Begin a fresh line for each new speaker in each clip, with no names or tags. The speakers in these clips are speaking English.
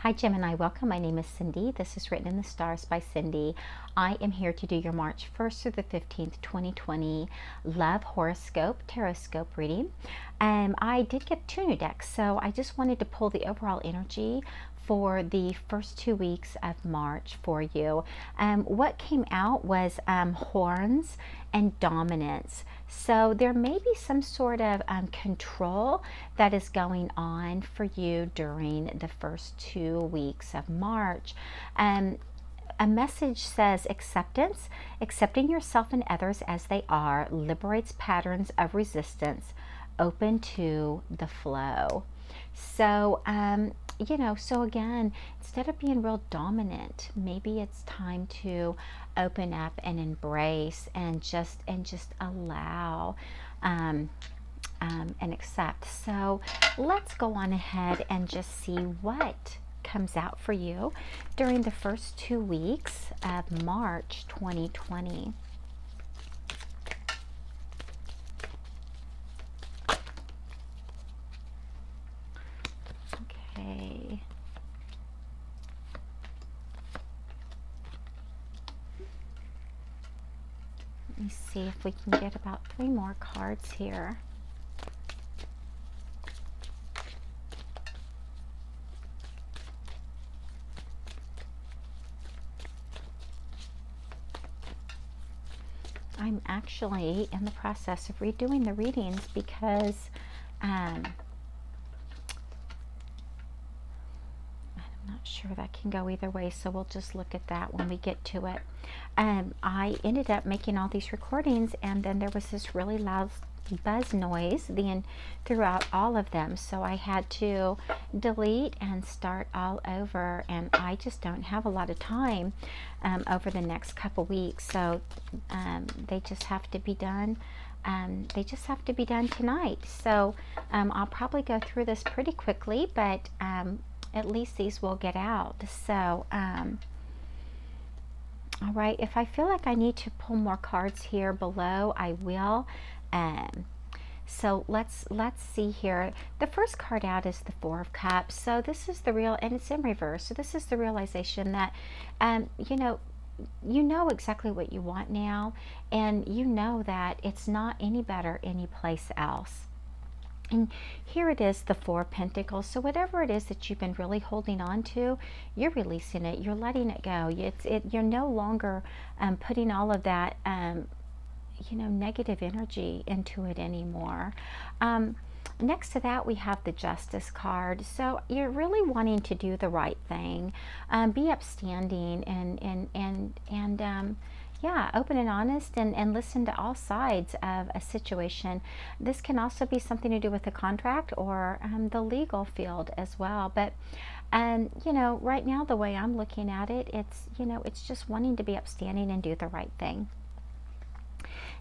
Hi Gemini, welcome. My name is Cindy. This is Written in the Stars by Cindy. I am here to do your March 1st through the 15th, 2020 Love Horoscope, Tarot-scope reading. I did get 2 new decks, so I just wanted to pull the overall energy for the first 2 weeks of March for you. What came out was horns and dominance. So there may be some sort of control that is going on for you during the first 2 weeks of March. A message says acceptance, accepting yourself and others as they are, liberates patterns of resistance, open to the flow. So, so again, instead of being real dominant, maybe it's time to open up and embrace and just allow and accept. So let's go on ahead and just see what comes out for you during the first 2 weeks of March 2020. Okay. Let me see if we can get about 3 more cards here. I'm actually in the process of redoing the readings because I'm not sure that can go either way, so we'll just look at that when we get to it. I ended up making all these recordings, and then there was this really loud buzz noise throughout all of them, so I had to delete and start all over, and I just don't have a lot of time over the next couple weeks, so they just have to be done. They just have to be done tonight. So I'll probably go through this pretty quickly, but at least these will get out. So all right, if I feel like I need to pull more cards here below, I will. So let's see here. The first card out is the 4 of Cups. So this is the real, and it's in reverse. So this is the realization that you know exactly what you want now, and you know that it's not any better anyplace else. And here it is, the 4 of Pentacles. So whatever it is that you've been really holding on to, you're releasing it. You're letting it go. You're no longer putting all of that negative energy into it anymore. Next to that, we have the Justice card. So you're really wanting to do the right thing, be upstanding, and yeah, open and honest, and listen to all sides of a situation. This can also be something to do with the contract or the legal field as well. But right now, the way I'm looking at it, it's just wanting to be upstanding and do the right thing.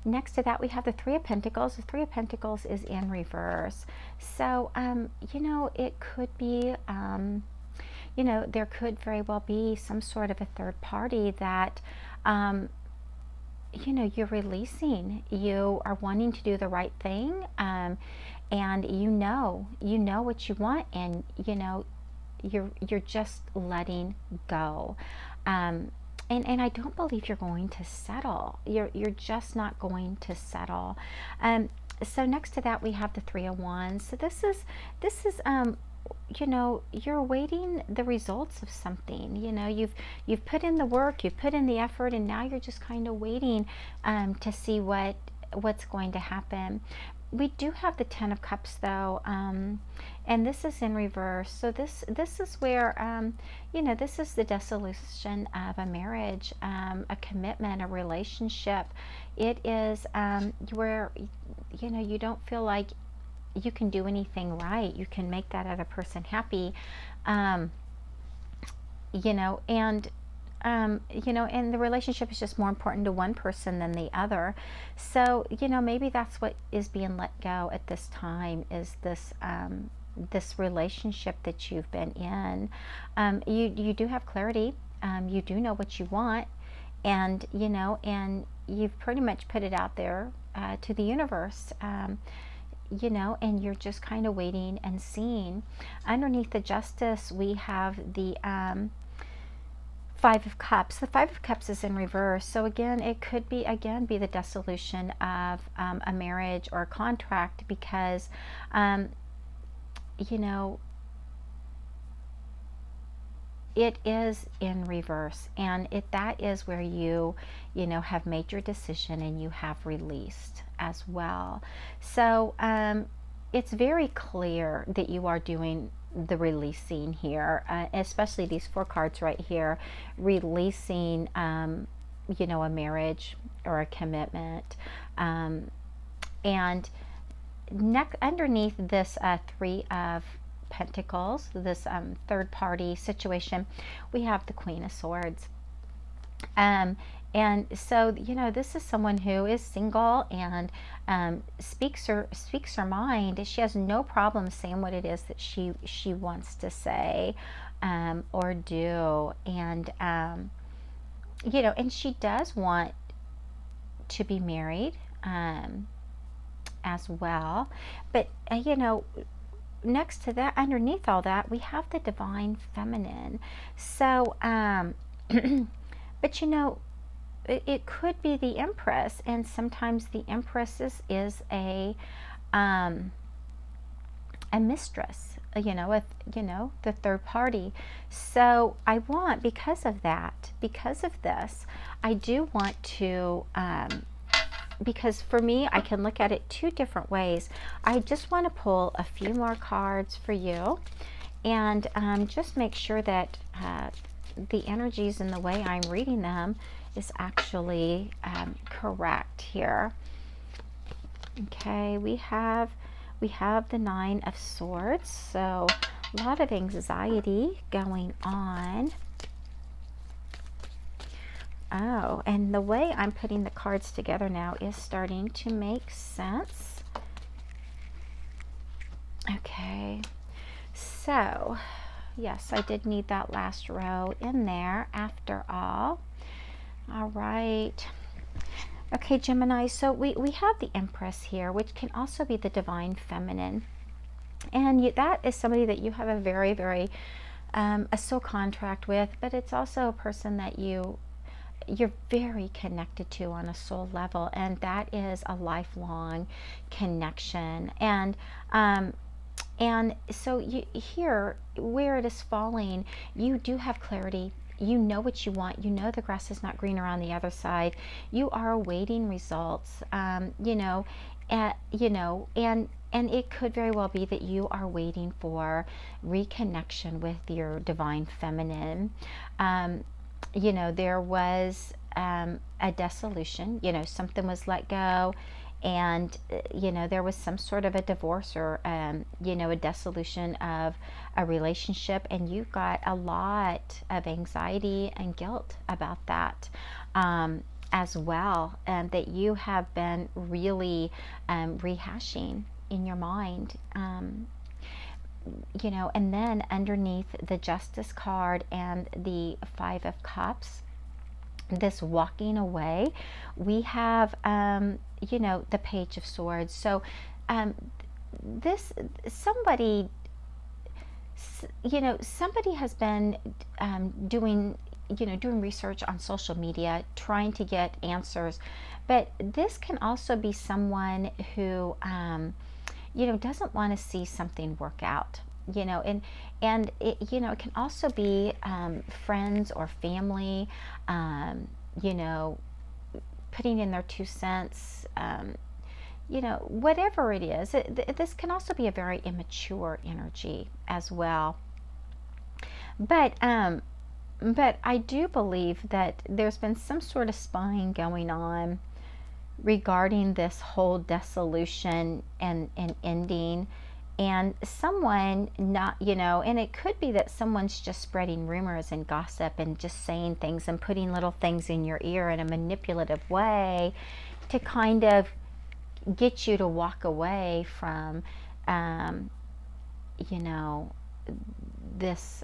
Next to that, we have the 3 of Pentacles. The 3 of Pentacles is in reverse. So, it could be, there could very well be some sort of a third party that, you're releasing. You are wanting to do the right thing, and you know what you want, and you're just letting go. And I don't believe you're going to settle. You're just not going to settle. So next to that, we have the 3 of Wands. So this is you're awaiting the results of something. You've put in the work, you've put in the effort, and now you're just kind of waiting to see what's going to happen. We do have the 10 of Cups though, and this is in reverse. So this is where this is the dissolution of a marriage, a commitment, a relationship. It is where you don't feel like you can do anything right. You can make that other person happy, and and the relationship is just more important to one person than the other. So, maybe that's what is being let go at this time, is this this relationship that you've been in. You do have clarity. You do know what you want, and and you've pretty much put it out there to the universe. you know, and you're just kind of waiting and seeing. Underneath the Justice, we have the Five of Cups. The Five of Cups is in reverse. So again, it could be, again, be the dissolution of a marriage or a contract, because, you know, it is in reverse, and that is where you know, have made your decision and you have released as well. So it's very clear that you are doing the releasing here, especially these 4 cards right here, releasing, you know, a marriage or a commitment. And underneath this 3 of Pentacles, this third party situation, we have the Queen of Swords. And so, you know, this is someone who is single and speaks her mind. She has no problem saying what it is that she wants to say or do. And, you know, and she does want to be married as well. But, you know, next to that, underneath all that, we have the Divine Feminine. So, but you know, it could be the Empress, and sometimes the Empress is a mistress, you know, the third party. So I want, because of that, because of this, I do want to, because for me, I can look at it 2 different ways. I just want to pull a few more cards for you, and just make sure that the energies and the way I'm reading them is actually correct here. Okay, we have the 9 of Swords, so a lot of anxiety going on. Oh, and the way I'm putting the cards together now is starting to make sense. Okay, so yes, I did need that last row in there after all. All right. Okay, Gemini, so we have the Empress here, which can also be the Divine Feminine. And that is somebody that you have a very, very, a soul contract with, but it's also a person that you're very connected to on a soul level, and that is a lifelong connection. And so here, where it is falling, you do have clarity. You know what you want. You know the grass is not greener on the other side. You are awaiting results. You know, and it could very well be that you are waiting for reconnection with your Divine Feminine. You know, there was a dissolution. You know, something was let go, and you know, there was some sort of a divorce or you know, a dissolution of a relationship, and you got a lot of anxiety and guilt about that as well, and that you have been really rehashing in your mind. You know, and then underneath the Justice card and the 5 of Cups, this walking away, we have you know, the Page of Swords. So this, somebody, you know, somebody has been doing research on social media, trying to get answers, but this can also be someone who you know, doesn't want to see something work out, you know, and it, you know, it can also be friends or family, you know, putting in their 2 cents, you know, whatever it is. This can also be a very immature energy as well. But I do believe that there's been some sort of spying going on regarding this whole dissolution and ending, and someone not, you know, and it could be that someone's just spreading rumors and gossip and just saying things and putting little things in your ear in a manipulative way to kind of get you to walk away from you know, this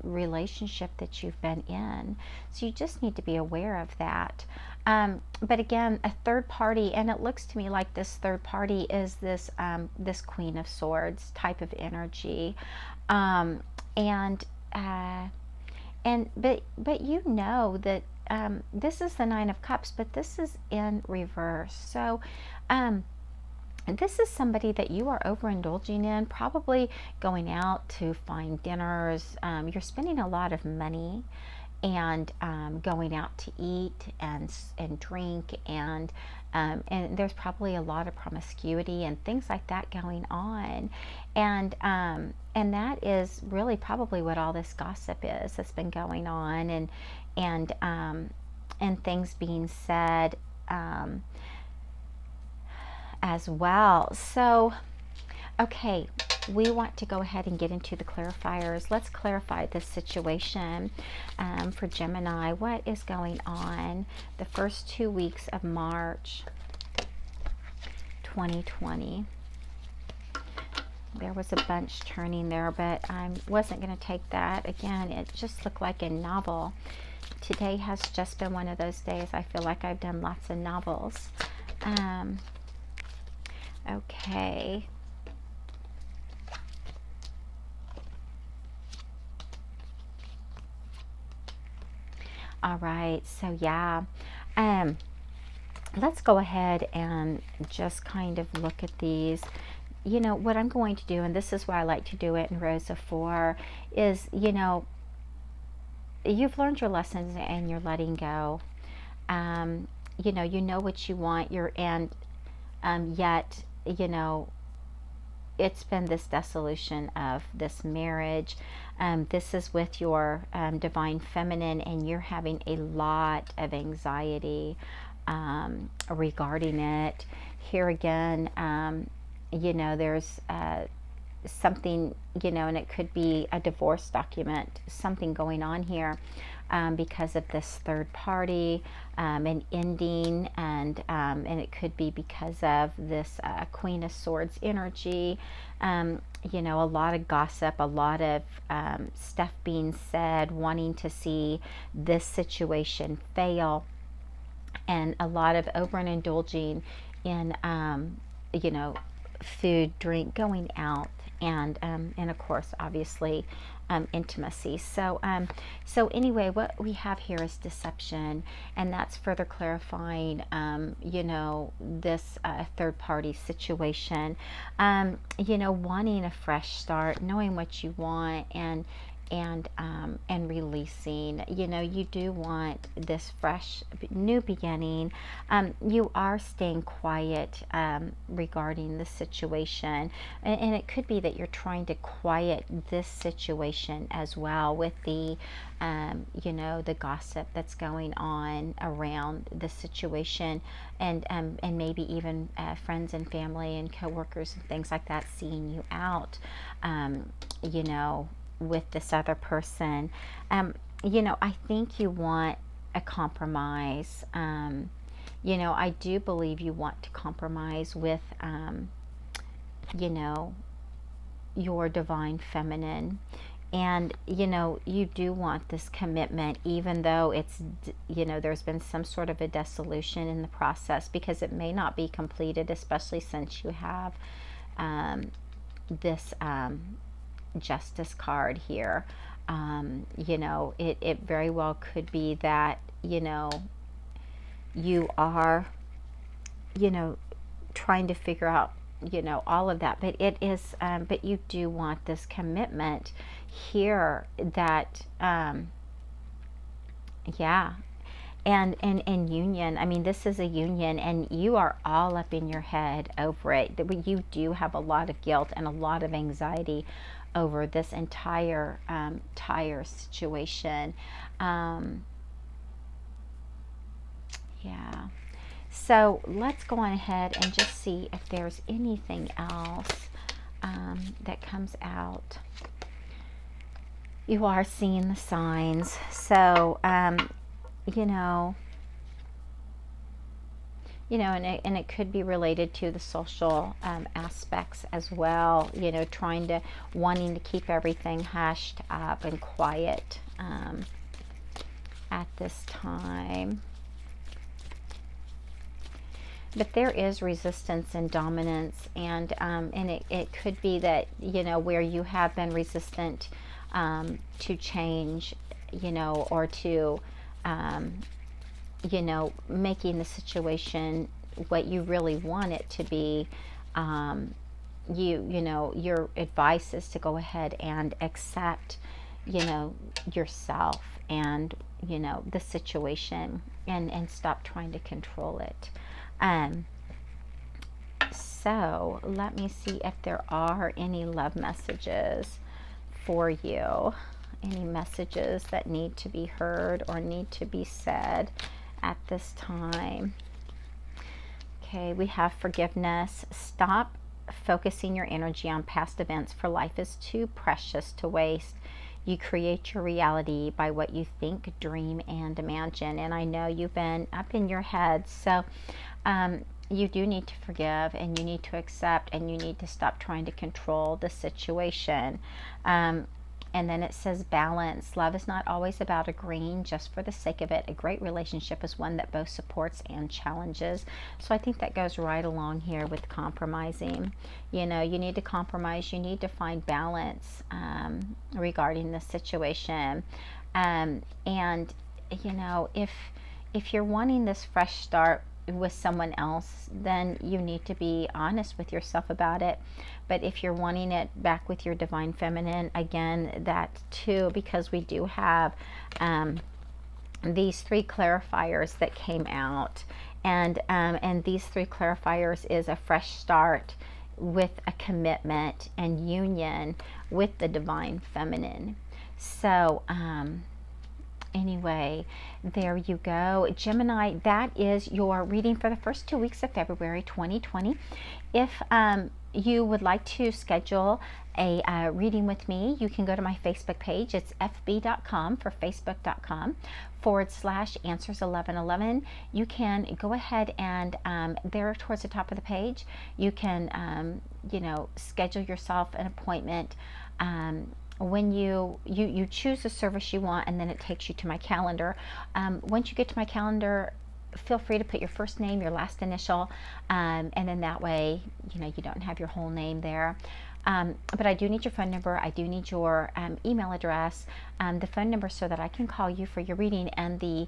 relationship that you've been in. So you just need to be aware of that. But again, a third party, and it looks to me like this third party is this this Queen of Swords type of energy, and but you know that this is the Nine of Cups, but this is in reverse. So this is somebody that you are overindulging in, probably going out to fine dinners. You're spending a lot of money and going out to eat and drink, and there's probably a lot of promiscuity and things like that going on, and that is really probably what all this gossip is that's been going on, and things being said as well. So, okay, we want to go ahead and get into the clarifiers. Let's clarify this situation for Gemini. What is going on the first 2 weeks of March 2020? There was a bunch turning there, but I wasn't going to take that. Again, it just looked like a novel. Today has just been one of those days. I feel like I've done lots of novels. Okay. All right, so yeah, let's go ahead and just kind of look at these. You know, what I'm going to do, and this is why I like to do it in rows of 4, is, you know, you've learned your lessons and you're letting go. You know what you want, yet, you know, it's been this dissolution of this marriage. This is with your divine feminine, and you're having a lot of anxiety regarding it. Here again, you know, there's something, you know, and it could be a divorce document, something going on here because of this third party, an ending, and it could be because of this Queen of Swords energy. You know, a lot of gossip, a lot of stuff being said, wanting to see this situation fail, and a lot of over and indulging in, you know, food, drink, going out, and of course, obviously, intimacy. So anyway, what we have here is deception, and that's further clarifying, you know, this third party situation. You know, wanting a fresh start, knowing what you want, and releasing. You know, you do want this fresh new beginning. You are staying quiet regarding the situation, and it could be that you're trying to quiet this situation as well with the you know, the gossip that's going on around the situation, and maybe even friends and family and coworkers and things like that seeing you out, you know, with this other person. You know, I think you want a compromise. You know, I do believe you want to compromise with, you know, your divine feminine. And, you know, you do want this commitment, even though it's, you know, there's been some sort of a dissolution in the process, because it may not be completed, especially since you have this Justice card here. You know, it very well could be that, you know, you are, you know, trying to figure out, you know, all of that, but it is, but you do want this commitment here that, yeah, and union. I mean, this is a union, and you are all up in your head over it. That you do have a lot of guilt and a lot of anxiety over this entire situation. Yeah. So let's go on ahead and just see if there's anything else that comes out. You are seeing the signs. So, you know, you know, and it could be related to the social aspects as well, you know, wanting to keep everything hushed up and quiet at this time. But there is resistance and dominance, and it could be that, you know, where you have been resistant to change, you know, or to, you know, making the situation what you really want it to be. You know, your advice is to go ahead and accept, you know, yourself and, you know, the situation, and stop trying to control it. So let me see if there are any love messages for you, any messages that need to be heard or need to be said at this time. Okay, we have forgiveness. Stop focusing your energy on past events, for life is too precious to waste. You create your reality by what you think, dream, and imagine. And I know you've been up in your head, so you do need to forgive, and you need to accept, and you need to stop trying to control the situation. And then it says balance. Love is not always about agreeing just for the sake of it. A great relationship is one that both supports and challenges. So I think that goes right along here with compromising. You know, you need to compromise. You need to find balance regarding the situation. And, you know, if you're wanting this fresh start with someone else, then you need to be honest with yourself about it. But if you're wanting it back with your divine feminine, again, that too, because we do have these 3 clarifiers that came out, and these 3 clarifiers is a fresh start with a commitment and union with the divine feminine. So anyway, there you go. Gemini, that is your reading for the first 2 weeks of February 2020. If you would like to schedule a reading with me, you can go to my Facebook page. It's fb.com for facebook.com/answers1111. You can go ahead and there towards the top of the page, you can, you know, schedule yourself an appointment. When you choose the service you want, and then it takes you to my calendar. Once you get to my calendar, feel free to put your first name, your last initial, and then that way, you know, you don't have your whole name there. But I do need your phone number. I do need your email address, the phone number so that I can call you for your reading, and the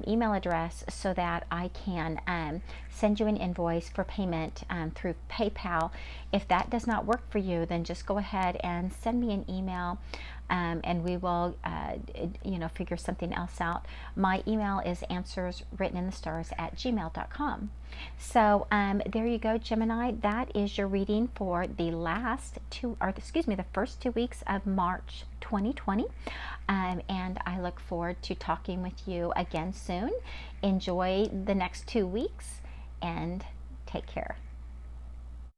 email address so that I can send you an invoice for payment through PayPal. If that does not work for you, then just go ahead and send me an email, and we will, you know, figure something else out. My email is answerswritteninthestars@gmail.com. So there you go, Gemini. That is your reading for the the first 2 weeks of March 2020. And I look forward to talking with you again soon. Enjoy the next 2 weeks and take care.